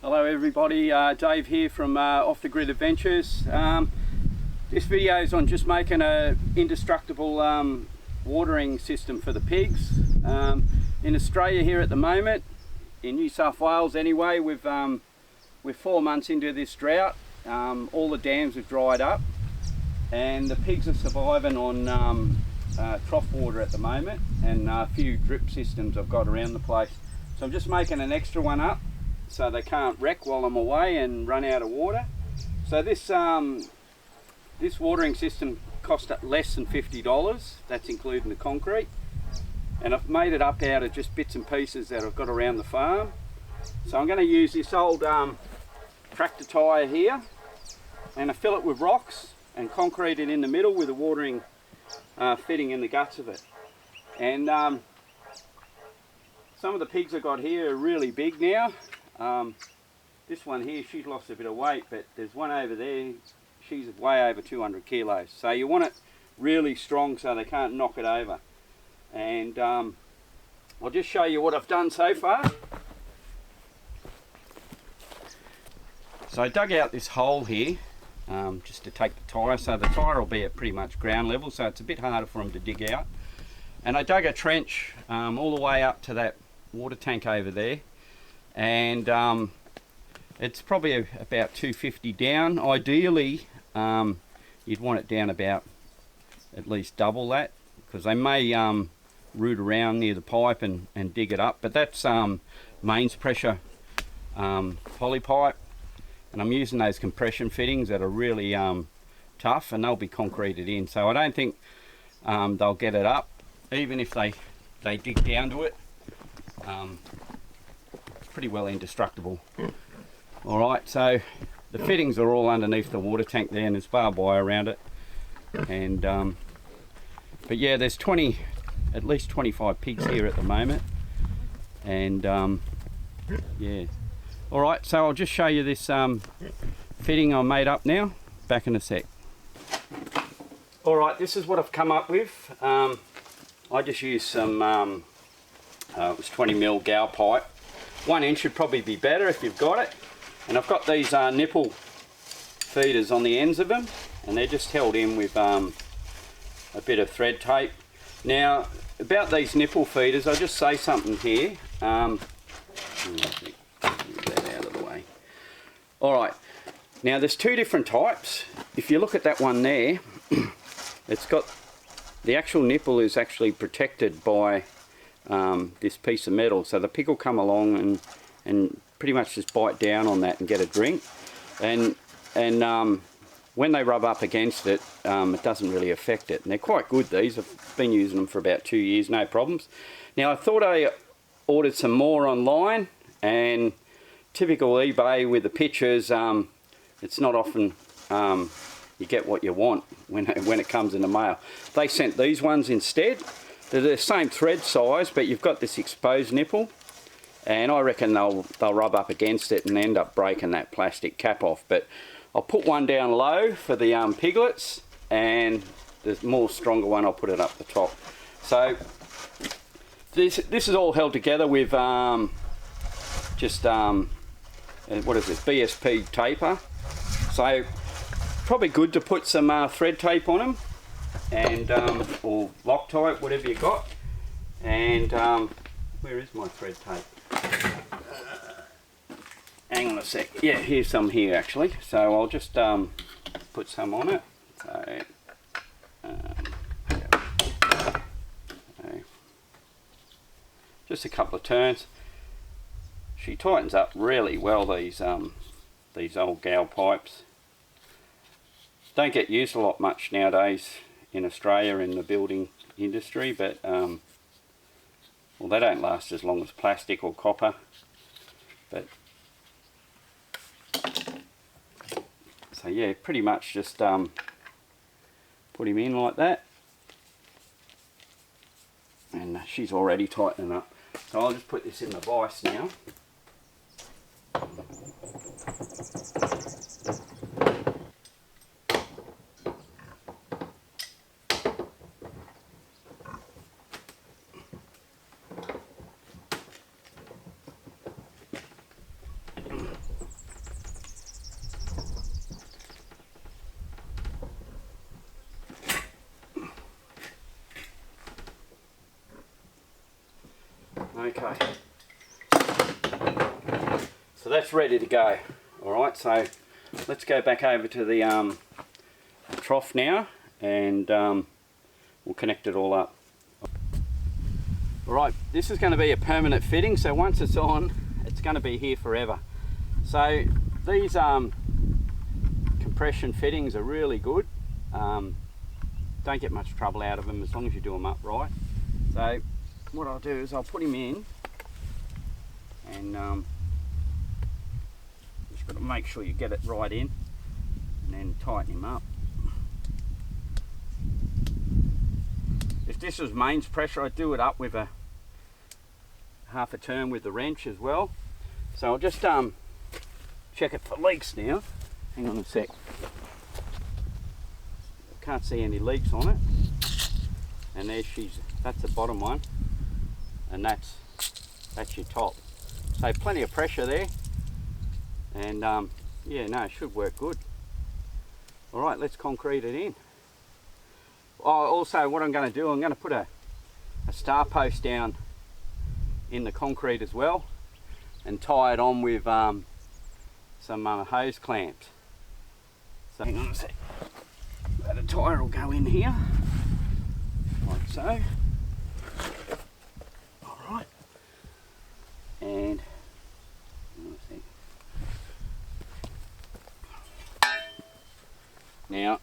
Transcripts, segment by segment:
Hello everybody, Dave here from Off the Grid Adventures. This video is on just making an indestructible watering system for the pigs. In Australia here at the moment, in New South Wales anyway, we're 4 months into this drought. All the dams have dried up and the pigs are surviving on trough water at the moment, and a few drip systems I've got around the place. So I'm just making an extra one up so they can't wreck while I'm away and run out of water. So this watering system cost less than $50. That's including the concrete, and I've made it up out of just bits and pieces that I've got around the farm. So I'm going to use this old tractor tyre here, and I fill it with rocks and concrete it in the middle with a watering fitting in the guts of it. And some of the pigs I've got here are really big now. This one here, she's lost a bit of weight, but there's one over there, she's way over 200 kilos. So you want it really strong so they can't knock it over. And I'll just show you what I've done so far. So I dug out this hole here just to take the tyre. So the tyre will be at pretty much ground level, so it's a bit harder for them to dig out. And I dug a trench all the way up to that water tank over there. And it's probably about 250 down. Ideally you'd want it down about at least double that, because they may root around near the pipe and dig it up, but that's mains pressure poly pipe, and I'm using those compression fittings that are really tough, and they'll be concreted in, so I don't think they'll get it up even if they dig down to it. Pretty well indestructible. Alright, so the fittings are all underneath the water tank there, and there's barbed wire around it. And but yeah, there's at least 25 pigs here at the moment. And yeah. Alright, so I'll just show you this fitting I made up now. Back in a sec. Alright, this is what I've come up with. I just used some it was 20mm gal pipe. 1 inch would probably be better if you've got it. And I've got these nipple feeders on the ends of them, and they're just held in with a bit of thread tape. Now, about these nipple feeders, I'll just say something here. Move that out of the way. Alright, now there's 2 different types. If you look at that one there, it's got, the actual nipple is actually protected by this piece of metal, so the pig will come along and pretty much just bite down on that and get a drink, and when they rub up against it, it doesn't really affect it, and they're quite good, these. I've been using them for about 2 years, no problems. Now I thought I ordered some more online, and typical eBay with the pictures, it's not often you get what you want when it comes in the mail. They sent these ones instead. They're the same thread size, but you've got this exposed nipple, and I reckon they'll rub up against it and end up breaking that plastic cap off. But I'll put one down low for the piglets, and the more stronger one I'll put it up the top. So this is all held together with just what is it, BSP taper. So probably good to put some thread tape on them, and or Loctite, whatever you got. And where is my thread tape? Hang on a sec. Yeah, here's some here actually. So I'll just put some on it. So, just a couple of turns. She tightens up really well, these old gal pipes. Don't get used a lot much nowadays in Australia in the building industry, but well, they don't last as long as plastic or copper. But so yeah, pretty much just put him in like that, and she's already tightening up. So I'll just put this in the vise now. Okay. So that's ready to go. Alright, so let's go back over to the trough now, and we'll connect it all up. Alright, this is going to be a permanent fitting, so once it's on, it's going to be here forever. So these compression fittings are really good. Don't get much trouble out of them as long as you do them up right. So what I'll do is I'll put him in, and just got to make sure you get it right in, and then tighten him up. If this was mains pressure, I'd do it up with a half a turn with the wrench as well. So I'll just check it for leaks now. Hang on a sec. Can't see any leaks on it. And there that's the bottom one, and that's your top. So plenty of pressure there, and yeah, no, it should work good. All right, let's concrete it in. Oh, also what I'm going to do, I'm going to put a star post down in the concrete as well, and tie it on with some hose clamps. So hang on a sec. That tyre will go in here, like so. All right, and hang on a sec. Now,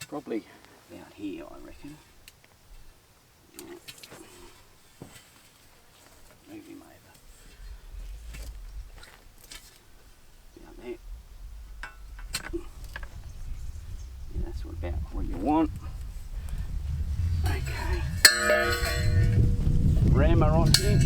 probably about here, I reckon. Move him over. Down there. Yeah, that's about what you want. Okay. Rammer on here.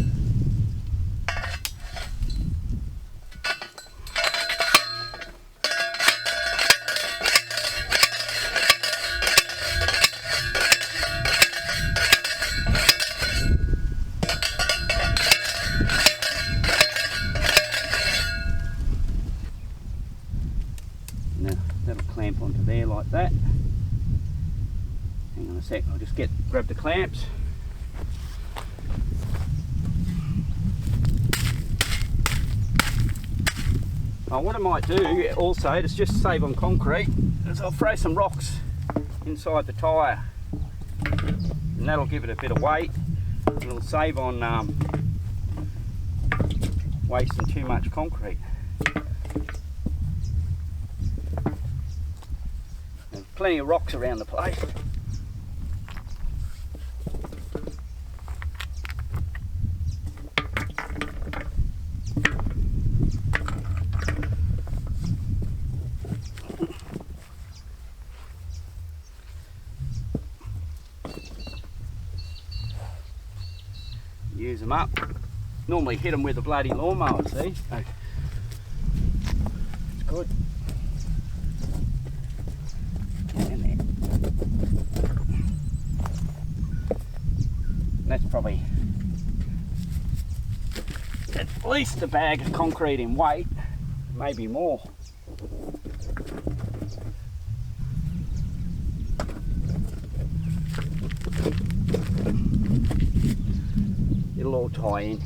That'll clamp onto there like that. Hang on a sec, I'll just grab the clamps. What I might do also, to just save on concrete, is I'll throw some rocks inside the tyre, and that'll give it a bit of weight, and it'll save on wasting too much concrete. Plenty of rocks around the place. Use them up. Normally hit them with a bloody lawnmower, see? So it's good. That's probably at least a bag of concrete in weight, maybe more. It'll all tie in.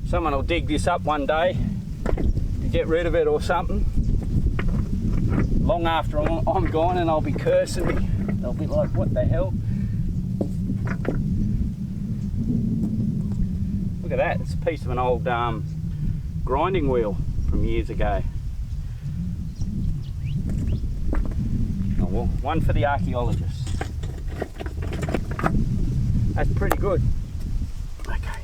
Someone will dig this up one day to get rid of it or something. Long after I'm gone, and I'll be cursing me. They'll be like, what the hell? Look at that, it's a piece of an old grinding wheel from years ago. Oh well, one for the archaeologists. That's pretty good. Okay.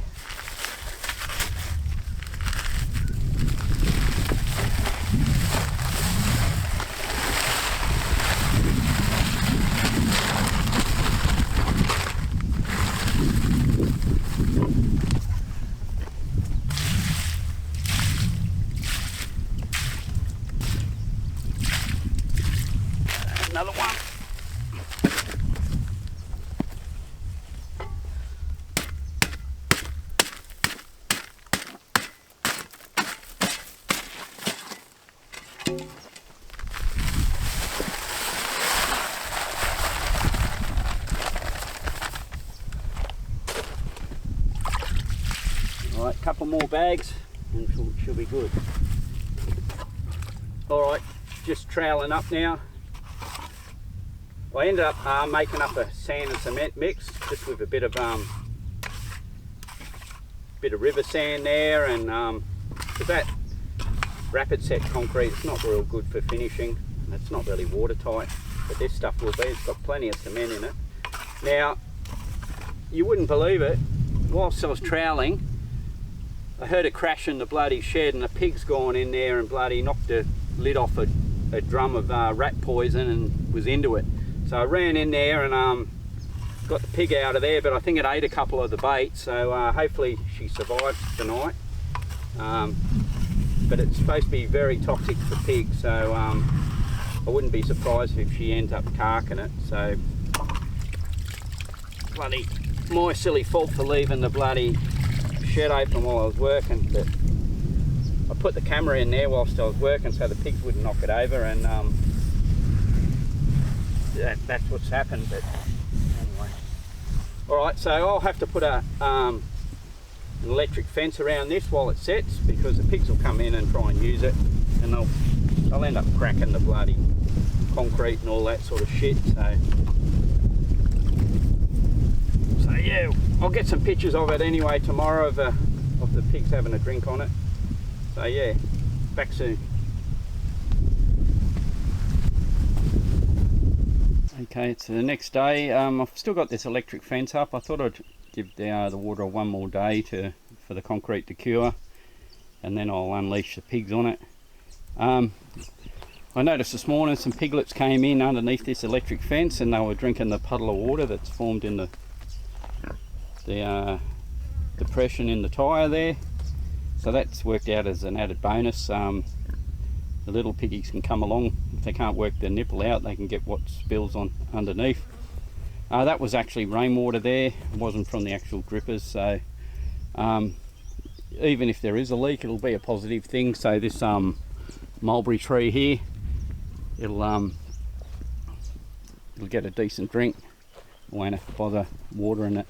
Another one. Right, a couple more bags and she'll be good. Alright, just troweling up now. I ended up making up a sand and cement mix, just with a bit of river sand there, and that rapid set concrete, it's not real good for finishing. It's not really watertight, but this stuff will be. It's got plenty of cement in it. Now, you wouldn't believe it, whilst I was troweling, I heard a crash in the bloody shed, and a pig's gone in there and bloody knocked the lid off a drum of rat poison and was into it. So I ran in there and got the pig out of there, but I think it ate a couple of the bait, so hopefully she survives tonight. But it's supposed to be very toxic for pigs, so I wouldn't be surprised if she ends up carking it. So bloody my silly fault for leaving the bloody shed open while I was working, but I put the camera in there whilst I was working so the pigs wouldn't knock it over, and that's what's happened. But anyway, alright, so I'll have to put an electric fence around this while it sets, because the pigs will come in and try and use it, and they'll end up cracking the bloody concrete and all that sort of shit. So yeah, I'll get some pictures of it anyway tomorrow of the pigs having a drink on it. So yeah, back soon. Okay, it's the next day. I've still got this electric fence up. I thought I'd give the water one more day for the concrete to cure, and then I'll unleash the pigs on it. I noticed this morning some piglets came in underneath this electric fence, and they were drinking the puddle of water that's formed in the depression in the tyre there. So that's worked out as an added bonus. The little piggies can come along. If they can't work their nipple out, they can get what spills on underneath. That was actually rainwater there. It wasn't from the actual drippers, so even if there is a leak, it'll be a positive thing. So this mulberry tree here, it'll get a decent drink. I won't have to bother watering it.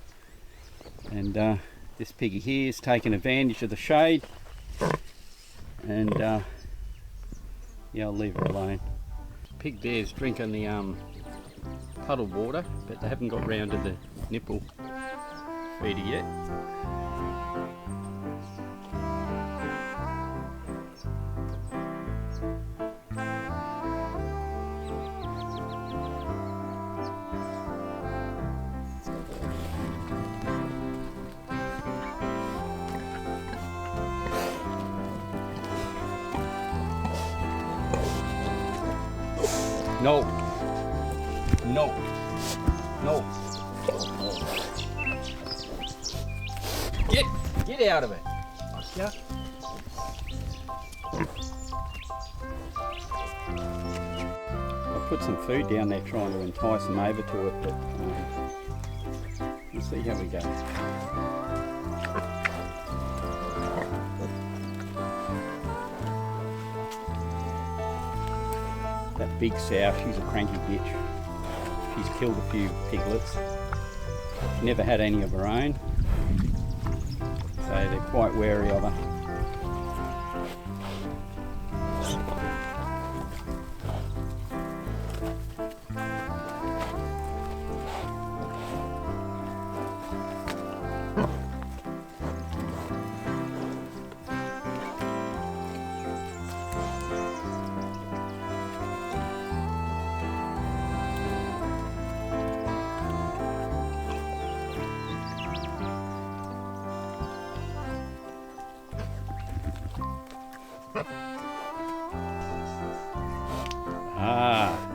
And this piggy here is taking advantage of the shade, and yeah, I'll leave her alone. Pig there's drinking the puddled water, but they haven't got round to the nipple feeder yet. No. No. No. Get out of it. Yeah. I put some food down there trying to entice them over to it, but we'll see how we go. That big sow, she's a cranky bitch. She's killed a few piglets. Never had any of her own, so they're quite wary of her. Ah.